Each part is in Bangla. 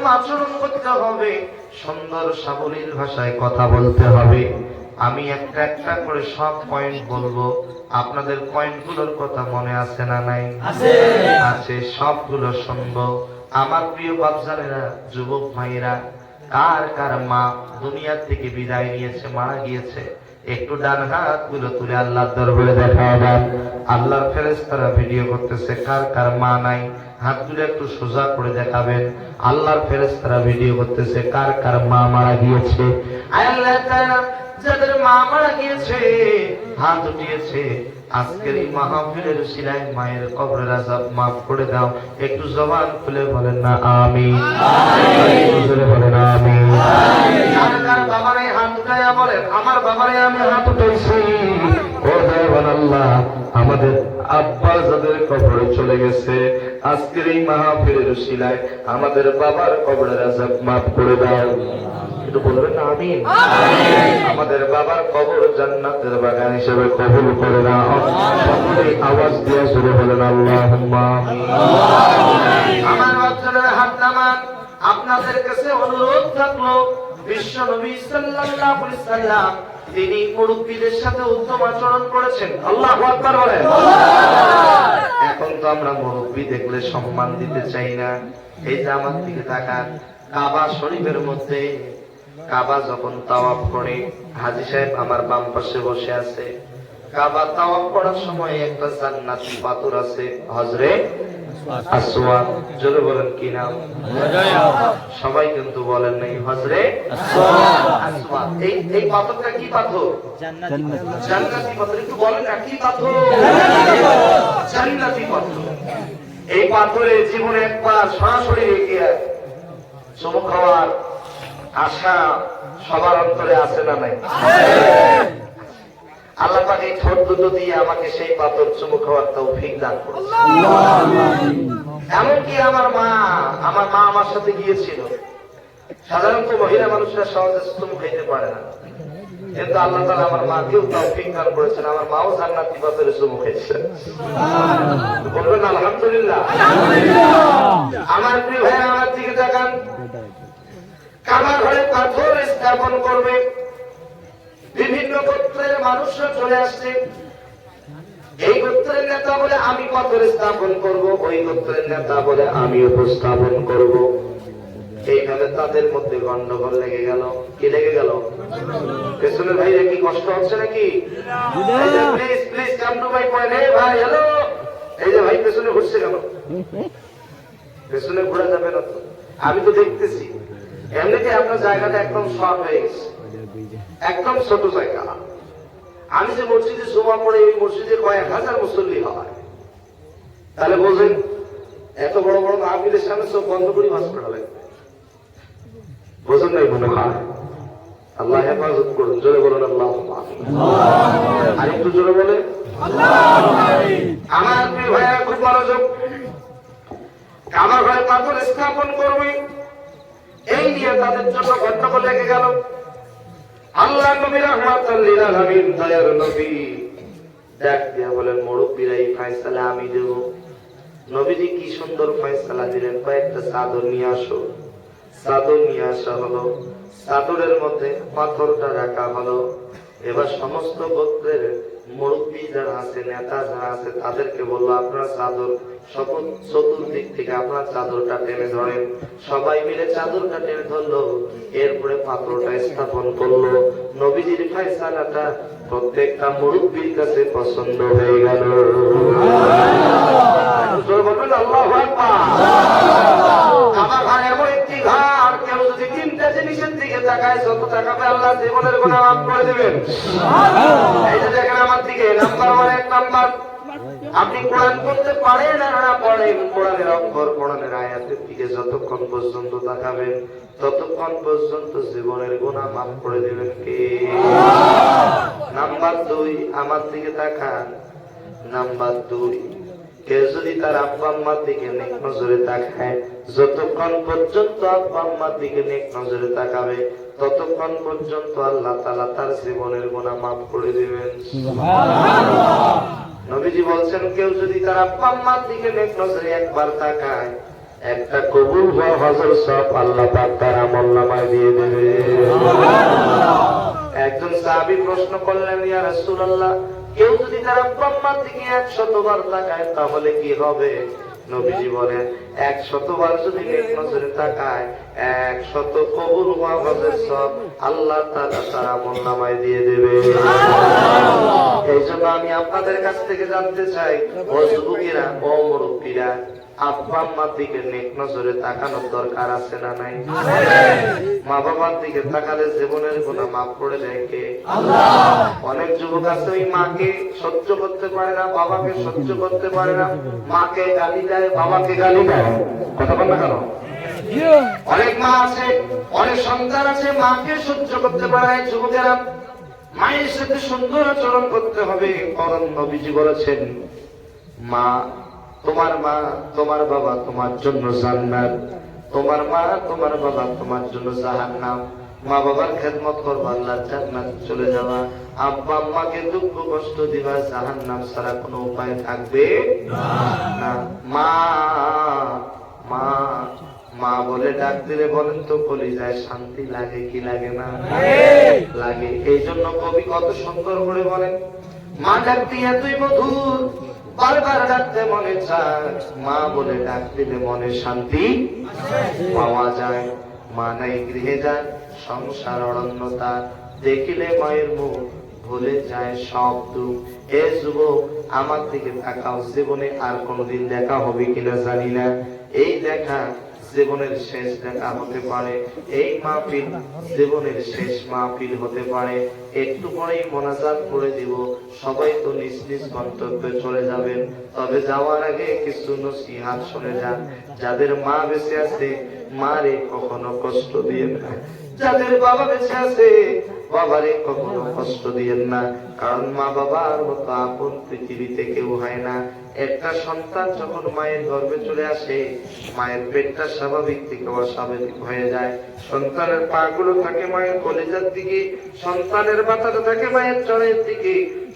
রকম আচরণ করতে হবে, সুন্দর সাবলীল ভাষায় কথা বলতে হবে। আমি একটা একটা করে সব পয়েন্ট বলবো, আপনাদের পয়েন্টগুলোর কথা মনে আছে না নাই? আছে, সবগুলো শুনবো। আমার প্রিয় বাপজানেরা, যুবক ভাইরা, কার কার মা দুনিয়া থেকে বিদায় নিয়েছে, মারা গিয়েছে, একটু ডান হাত গুলো তুলে আল্লাহর দরবারে দেখা দেন। আল্লাহর ফেরেশতারা ভিডিও করতেছে, কার কার মা নাই হাতগুলো একটু সোজা করে দেখাবেন। আল্লাহর ফেরেশতারা ভিডিও করতেছে, কার কার মা মারা গিয়েছে। আল্লাহ তাআলা যাদের মা মারা গিয়েছে হাত উঠিয়েছে, আজকের এই মাহফিলের উসিলায় মায়ের কবরের আযাব মাফ করে দাও। একটু জবান খুলে বলেন না আমিন, জোরে বলেন আমিন। কার কার বাবারে হাত উঠায়া বলেন, আমার বাবারে আমি হাত উঠাইছি। ও দয়াবান আল্লাহ, আমাদের আব্বা যাদের কবরে চলে গেছে, আজকের এই মাহফিলের উসিলায় আমাদের বাবার কবরের আযাব মাফ করে দাও। একটু বলবেন না আমিন। আমাদের বাবার কবর জান্নাতের বাগান হিসেবে কবুল করে নাও। সকলে আওয়াজ দিয়ে জোরে বলেন আল্লাহুম্মা আমিন। আমার বাচ্চারা হাত নামান। আপনাদের কাছে অনুরোধ থাকলো, বিশ্ব নবী সাল্লাল্লাহু আলাইহি সাল্লাম তিনি মুরব্বিদের সাথে উত্তম আচরণ করেছেন। আল্লাহু আকবার বলেন। এখন তো আমরা মুরব্বি দেখলে সম্মান দিতে চাই না। এই যে আমার দিকে তাকান, কাবা শরীফের মধ্যে কাবা যখন তাওয়াফ করে, হাজী সাহেব আমার বাম পাশে বসে আছে, কাবা তাওয়াফ করার সময় একটা জান্নাতি পাথর আছে, হজরে আসওয়াদ। জোরে বলেন কি নাম? সবাই কিন্তু বলেন নাই, হজরে আসওয়াদ। এই পাথরটা কি পাথর? জান্নাতি পাথর। একটু বলেন না কি পাথর? জান্নাতি পাথর। এই পাথরে জীবনে একবার সরাসরি রেখে চুমু খাওয়ার আশা সবার অন্তরে আছে না নাই? আল্লাহ পাক এই ঠোঁট দুটো দিয়ে আমাকে সেই পাথর চুমু খাওয়ার তৌফিক দান করুন। এমনকি আমার মা আমার সাথে গিয়েছিল। সাধারণত মহিলা মানুষরা সহজে চুমু খাইতে পারে না, কিন্তু আল্লাহ তাআলা আমার মাকেও তৌফিক দান করেছেন, আমার মাও জান্নাতি পাথরে চুমু খাইছে। বলবেন আলহামদুলিল্লাহ। আমার প্রিয় ভাই, আমার দিকে তাকান। কাবা ঘরে পাথর স্থাপন করবে, বিভিন্ন গোত্রের মানুষরা চলে আসছে। এই গোত্রের নেতা বলে আমি পাথর স্থাপন করব, ওই গোত্রের নেতা বলে আমি উপস্থাপন করব। এইভাবে তাদের মধ্যে গন্ডগোল লেগে গেল। কি লেগে গেল? পেছনের ভাইরা কি কষ্ট হচ্ছে নাকি? Please please come to my point. এই ভাই, হ্যালো। এই যে ভাই পেছনে ঘুরছে কেন? পেছনে ঘোরা যাবে না তো, আমি তো দেখতেছি। এমনিতে আপনার জায়গাটা একদম শর্ট হয়ে গেছে, একদম ছোট জায়গা। আমি যে মসজিদে জুমা পড়ে, এই মসজিদে কয়েক হাজার মুসল্লি হয়, তাহলে বলছেন এত বড় বড় মাহফিলের সামনে সব বন্ধ করে ভাস করা লাগবে। বোঝেন নাই মনে হয়? আল্লাহ হেফাজত করুন। জোরে বলুন আল্লাহুম্মা আমিন। আর একটু জোরে বলে আমার প্রিয় ভাইয়া, খুব মনোযোগ। কাবা ঘরে পাথর স্থাপন করবে, এই নিয়ে তাদের জন্য গন্ডগোল লেগে গেল। আল্লাহ নবী রাহমাতুল লিল আলামিন, দয়ার নবী ডাক দিয়া বলেন, মুরব্বিরা এই ফয়সালা আমি দেব। নবীজি কি সুন্দর ফয়সালা দিলেন, কয়েকটা চাদর নিয়ে আসো। চাদর নিয়ে আসা হলো, চাদরের মধ্যে পাথরটা রাখা হলো। এবার সমস্ত গোত্রের মুরব্বী যারা আছে, নেতা যারা আছে, তাদেরকে বললো আপনার চাদর চতুর্দিক থেকে আপনার চাদরটা টেনে ধরেন। সবাই মিলে চাদরটা টেনে ধরলো, এরপরে পাথরটা স্থাপন করলো। নবীজির ফয়সালাটা প্রত্যেকটা মুরব্বীর কাছে পছন্দ হয়ে গেল। আল্লাহু আকবার। আমার ঘর এমন একটি ঘর, কেউ যদি তিনটা জিনিসের দিকে তাকায়, যত তাকাবে আল্লাহ জীবনের গুনাহ মাফ করে দিবেন। এই যে দেখেন আমার দিকে, নাম্বার 1, 1 নাম্বার, আপনি কোরআন পড়তে পারেন আর না পড়েন, কোরআনের অক্ষর, কোরআনের আয়াতের দিকে যতক্ষণ পর্যন্ত তাকাবেন, ততক্ষণ পর্যন্ত জীবনের গুনাহ মাফ করে দিবেন কে? নাম্বার 2, আমার দিকে তাকান। নাম্বার 2, কেউ যদি তার আব্বা আম্মার দিকে নেক নজরে তাকায়, যতক্ষণ পর্যন্ত আব্বা আম্মার দিকে নেক নজরে তাকাবে, ততক্ষণ পর্যন্ত আল্লাহ তাআলা তার জীবনের গুনাহ মাফ করে দিবেন। সুবহানাল্লাহ। নবীজি বলছেন, কেউ যদি তার আব্বা আম্মার দিকে নেক নজরে একবার তাকায়, একটা কবুল হওয়া হজের সব আল্লাহ পাক তার আমলনামায় দিয়ে দেবে। একজন সাহাবী প্রশ্ন করলেন, ইয়া রাসূলুল্লাহ, কেউ যদি তার আব্বা আম্মার দিকে 100 বার তাকায় তাহলে কি হবে? নবীজি বলেন, 100 বার যদি নেক নজরে তাকায় 100 কবুল হওয়া হজের সব আল্লাহ তাআলা তার আমলনামায় দিয়ে দেবে। এই জন্য আমি আপনাদের কাছ থেকে জানতে চাই, ও যুবকেরা, ও মুরব্বীরা, আব্বা আম্মার দিকে নেক নজরে তাকানোর দরকার আছে না নাই? মা বাবার দিকে তাকালে জীবনের গুনাহ মাফ করে দেয় কে? আল্লাহ। অনেক যুবক আছে ওই মাকে সহ্য করতে পারে না, বাবাকে সহ্য করতে পারে না, মাকে গালি দেয়, বাবাকে গালি দেয়। কথা বল না কেন? অনেক মা আছে, অনেক সন্তান আছে, মাকে সহ্য করতে পারে না। যুবকেরা, মায়ের সাথে সুন্দর আচরণ করতে হবে। কারণ নবীজি বলেছেন, মা তোমার বাবা তোমার জন্য জান্নাত, তোমার মা তোমার বাবা তোমার জন্য জাহান্নাম। মা বাবার খেদমত করবা, আল্লাহর জান্নাত চলে যাবা। আব্বা আম্মাকে দুঃখ কষ্ট দিবা, জাহান্নাম ছাড়া কোনো উপায় থাকবে না। মা মা মা বলে ডাক দিলে বলেন তো কলিজায় শান্তি লাগে কি লাগে না? লাগে। এই জন্য কবি কত সুন্দর করে বলেন, মা ডাক দিয়ে তুই মধুর, বারবার ডাকতে মনে চায়, মা বলে ডাক দিলে মনে শান্তি পাওয়া যায়। মা নাই গৃহে যায় সংসার অরণ্যতা, দেখিলে মায়ের মুখ ভুলে যায় সব দুঃখ। এ যুবক, আমার দিকে তাকাও, জীবনে আর কোনোদিন দেখা হবে কিনা জানি না। এই দেখা জীবনের শেষ দেখা হতে পারে, এই মাহফিল জীবনের শেষ মাহফিল হতে পারে। একটু পরেই মোনাজাত করে দিব, সবাই তো নিজ নিজ গন্তব্যে চলে যাবেন। তবে যাওয়ার আগে কিছু নসিহত শুনে যান। যাদের মা বেঁচে আছে, মারে কখনো কষ্ট দিয়েন না। যাদের বাবা বেঁচে আছে, বাবারে কখনো কষ্ট দিয়েন না। কারণ মা বাবার মতো আপন পৃথিবীতে কেউ হয় না। একটা সন্তান যখন মায়ের গর্ভে চলে আসে, মায়ের পেটটা স্বাভাবিক থেকে অস্বাভাবিক হয়ে যায়। সন্তানের পা গুলো থাকে মায়ের কলিজার দিকে, সন্তানের মাথাটা থাকে মায়ের চরের দিকে।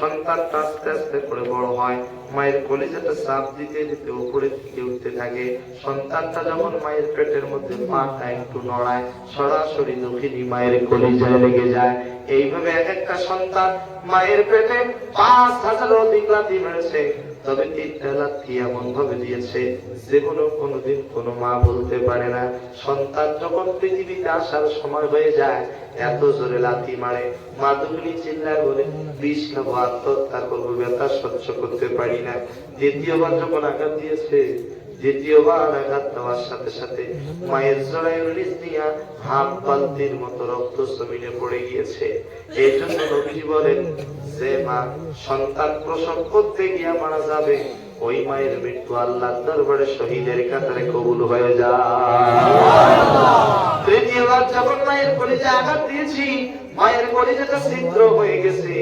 সন্তানটা আস্তে আস্তে করে বড় হয়, মায়ের কলিজাটা চাপ দিতে দিতে উপরের দিকে উঠতে থাকে। সন্তানটা যখন মায়ের পেটের মধ্যে পাটা একটু নড়ায়, সরাসরি দক্ষিণী মায়ের কলিজায় লেগে যায়। এইভাবে এক একটা সন্তান মায়ের পেটে 5000 অধিক লাথি মেরেছে। তবে 3টা লাথি এমন ভাবে দিয়েছে যেগুলো কোনোদিন কোনো মা বলতে পারে না। সন্তান যখন পৃথিবীতে আসার সময় হয়ে যায়, এত জোরে লাথি মারে, মা দুগুনি চিল্লায় বলে, 20 লাখ আত্মহত্যা করবো, ব্যথা সহ্য করতে পারি না। দ্বিতীয়বার যখন আঘাত দিয়েছে, দ্বিতীয়বার আঘাত দেওয়ার সাথে সাথে মায়ের জরায়ুর নিচ দিয়া হাত বালতির মতো রক্ত জমিনে পড়ে গিয়েছে। এই জন্য নবীজি বলেন, যে মা সন্তান প্রসব করতে গিয়া মারা যাবে, ওই মায়ের মৃত্যু আল্লাহর দরবারে শহীদের কাতারে কবুল হয়ে যায়। তৃতীয়বার যখন মায়ের কলিজায় আঘাত দিয়েছি, মায়ের কলিজাটা ছিদ্র হয়ে গেছে।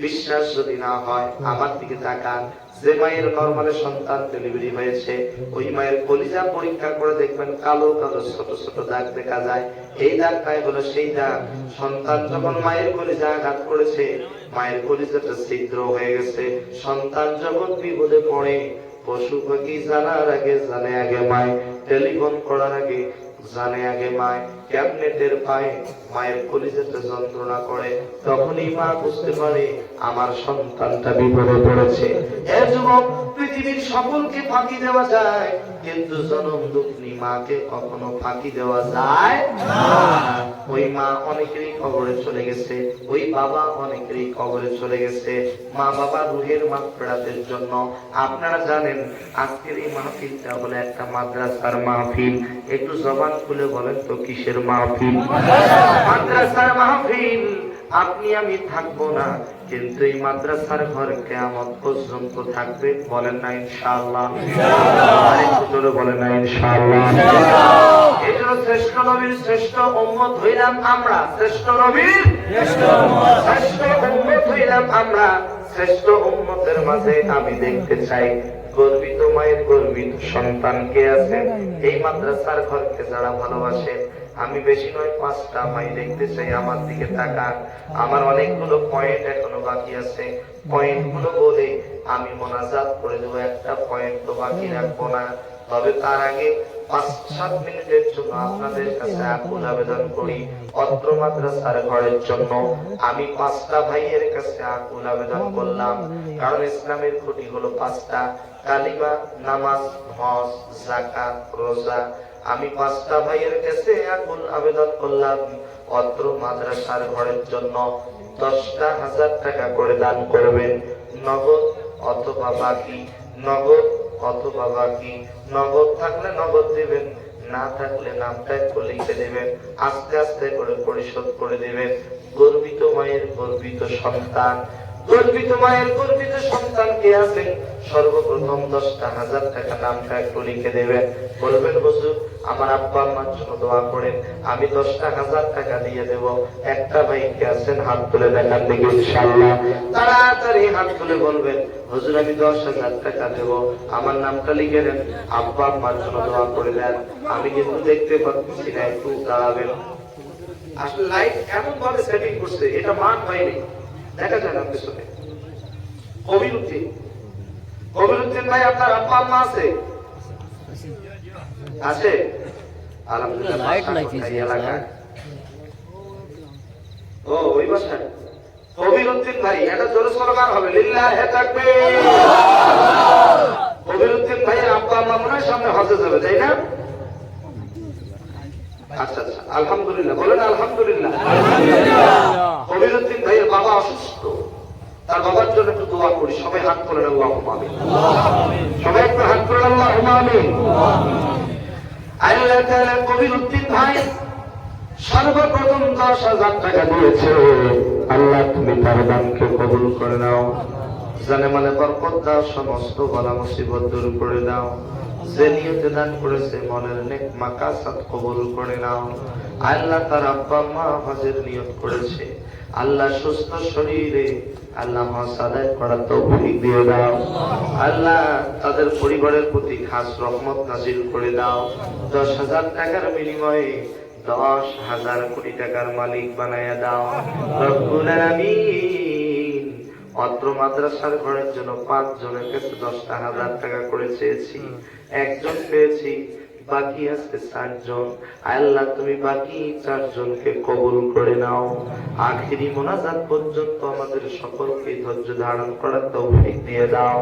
বিশ্বাস যদি না হয় আমার দিকে তাকান। যে মায়ের নরমালে সন্তান ডেলিভারি হয়েছে, ওই মায়ের কলিজা পরীক্ষা করে দেখবেন, কালো কালো ছোট ছোট দাগ দেখা যায়। এই দাগটাই হলো সেই দাগ। সন্তান যখন মায়ের কলিজা আঘাত করেছে, মায়ের কলিজাটা ছিদ্র হয়ে গেছে। সন্তান যখন বিপদে পড়ে, পশু পাখি জানার আগে জানে আগে মায়, টেলিফোন করার আগে জানে আগে মায়, ক্যাবিনেটের পায়ে মায়ের কলিজাতে যন্ত্রণা করে, তখনই মা বুঝতে পারে আমার সন্তানটা বিপদে পড়েছে। এ যুবক, পৃথিবীর সকলকে ফাঁকি দেওয়া যায়, কিন্তু জনম দুঃখী মাকে কখনো ফাঁকি দেওয়া যায় না। ওই মা অনেকেরই কবরে চলে গেছে, ওই বাবা অনেকেরই কবরে চলে গেছে। মা বাবা রুহের মাগফিরাতের জন্য আপনারা জানেন, আজকের এই মাহফিলটা হলো একটা মাদ্রাসার মাহফিল। একটু জবান খুলে বলেন তো, কিসের মাহফিল? মাদ্রাসার মাহফিল। আপনি আমি থাকবো না, কিন্তু এই মাদ্রাসার ঘর কিয়ামত পর্যন্ত থাকবে। বলেন না ইনশাআল্লাহ? আরেকটু জোরে বলেন না ইনশাআল্লাহ? এই জন্য শ্রেষ্ঠ নবীর শ্রেষ্ঠ উম্মত হইলাম আমরা, শ্রেষ্ঠ নবীর শ্রেষ্ঠ উম্মত হইলাম আমরা। শ্রেষ্ঠ উম্মতের মাঝে আমি দেখতে চাই গর্বিত মায়ের গর্বিত সন্তান কে আছে। এই মাদ্রাসার ঘরকে যারা ভালোবাসে, আমি বেশি নয় 5টা মাই দেখতে চাই। আমার দিকে তাকান। আমার অনেকগুলো পয়েন্ট এখনো বাকি আছে। পয়েন্ট গুলো বলে আমি মোনাজাত করে দেবো, একটা পয়েন্ট তো বাকি রাখবো না। তবে তার আগে 5-7 মিনিটের জন্য আপনাদের কাছে আকুল আবেদন করি, অত্র মাদ্রাসার ঘরের জন্য আমি 5টা ভাইয়ের কাছে আকুল আবেদন করলাম। কারণ ইসলামের খুঁটি হলো 5টা: কালিমা, নামাজ, হজ, যাকাত, রোজা। আমি 5টা ভাইয়ের কাছে আকুল আবেদন করলাম, অত্র মাদ্রাসার ঘরের জন্য 10,000 টাকা করে দান করবেন, নগদ অথবা বাকি। নগদ অথবা বাকি। নগদ থাকলে নগদ দিবেন, না থাকলে নামটা একটু লিখে দেবেন, আস্তে আস্তে করে পরিশোধ করে দেবেন। গর্বিত মায়ের গর্বিত সন্তান, গর্বিত মায়ের গর্বিত সন্তান কে আছেন? সর্বপ্রথম 10,000 টাকা নামটা একটু লিখে দেবেন। বলবেন হুজুর আমার আব্বা আম্মার জন্য দোয়া করেন, আমি 10,000 টাকা দিয়ে দেব। একটা ভাই কে আছেন? হাত তুলে দেখান দেখি ইনশাআল্লাহ। তাড়াতাড়ি হাত তুলে বলবেন হুজুর আমি 10,000 টাকা দেব, আমার নামটা লিখে দেন, আব্বা আম্মার জন্য দোয়া করে দেন। আমি কিন্তু দেখতে পাচ্ছি না, একটু দাঁড়াবেন। আসলে লাইট এমন ভাবে সেটিং করছে, এটা মান হয়নি, দেখা যায় না পেছনে। কবিরুদ্দিন, কবিরুদ্দিন ভাই আপনার আব্বা আম্মা আছে? আছে আলহামদুলিল্লাহ। লাইট লাইতেছে এলাকায়। ও ওই বাসায় কবিরুদ্দিন ভাই, এটা জোরে স্লোগান হবে লিল্লাহে তাকবীর। কবিরুদ্দিন ভাইয়ের আব্বা আম্মা মনে হয় সামনে হজে যাবে, তাই না? আচ্ছা আচ্ছা, আলহামদুলিল্লাহ বলেন আলহামদুলিল্লাহ। কবিরুদ্দিন ভাইয়ের বাবা অসুস্থ, তার বাবার জন্য একটু দোয়া করি। সবাই হাত তোলেন আল্লাহুম্মা আমিন। সবাই একটু হাত তোলেন আল্লাহুম্মা আমিন। আল্লাহ তাআলা কবিরুদ্দিন ভাই সর্বপ্রথম 10,000 টাকা দিয়েছে। আল্লাহ তুমি তার দানকে কবুল করে নাও, জানে মানে বরকত দাও, সমস্ত বালা মুসিবত দূর করে দাও। যে নিয়তে দান করেছে মনের নেক মাকাসাত কবুল করে নাও। আল্লাহ তার আব্বা আম্মা হজের নিয়ত করেছে, আল্লাহ সুস্থ শরীরে আল্লাহ হজ আদায় করার তৌফিক দিয়ে দাও। আল্লাহ তাদের পরিবারের প্রতি খাস রহমত নাজিল করে দাও। 10,000 টাকার বিনিময়ে 10,000 কোটি টাকার মালিক বানায়া দাও রব্বুল আলামিন। অত্র মাদ্রাসার ঘরের জন্য 5 জনের কাছে 10,000 টাকা করে চেয়েছি, একজন পেয়েছি, বাকি আছে 4 জন। আল্লাহ তুমি বাকি 4 জনকে কবুল করে নাও। আখিরি মোনাজাত পর্যন্ত আমাদের সকলকে ধৈর্য ধারণ করার তৌফিক দিয়ে দাও।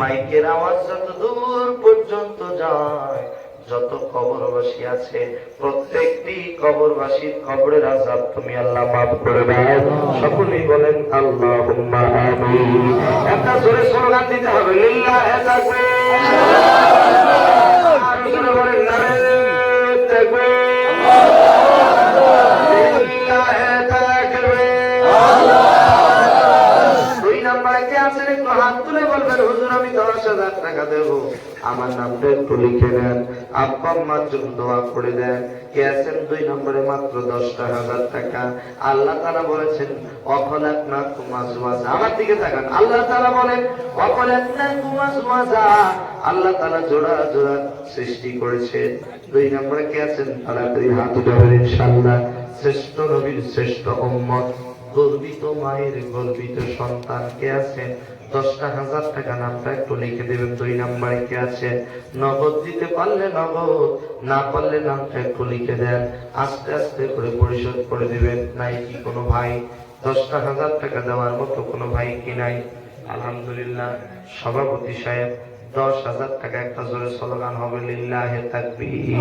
মাইকের আওয়াজ যত দূর পর্যন্ত যায়, যত কবরবাসী আছে প্রত্যেকটি কবরবাসীর কবরের আযাব তুমি আল্লাহ মাফ করে দাও। সকলেই বলেন আল্লাহুম্মা আমিন। একটা জোরে স্লোগান দিতে হবে লিল্লাহি তাকবীর। আর জোরে বলেন নারে তাকবীর, লিল্লাহি তাকবীর। 2 নম্বরে কে আছেন? একটু হাত তুলে বলবেন হুজুর আমি 10,000 টাকা দেব, আমার নামটা একটু লিখে নেন, আব্বা আম্মার জন্য দোয়া করে দেন। কে আছেন 2 নম্বরে? মাত্র 10,000 টাকা। আল্লাহ তাআলা বলেছেন ওয়াখলাকনাকুম আজওয়াজা। আমার দিকে তাকান, আল্লাহ তাআলা বলেন ওয়াখলাকনাকুম আজওয়াজা। আল্লাহ তাআলা জোড়া জোড়া সৃষ্টি করেছেন। 2 নম্বরে কে আছেন? তাড়াতাড়ি হাত উঠাবেন ইনশাআল্লাহ। শ্রেষ্ঠ নবীর শ্রেষ্ঠ উম্মত, গর্বিত মায়ের গর্বিত সন্তান কে আছেন? 10,000 টাকা নামটা একটু লিখে দেবেন। 2 নম্বরে কে আছে? নগদ দিতে পারলে নগদ, না পারলে নামটা একটু লিখে দেন, আস্তে আস্তে করে পরিশোধ করে দিবেন। নাই কি কোনো ভাই 10,000 টাকা দেওয়ার মতো কোনো ভাই কি নাই? আলহামদুলিল্লাহ। সভাপতি সাহেব 10,000 টাকা, একটা জোরে স্লোগান হবে লিল্লাহি তাকবীর।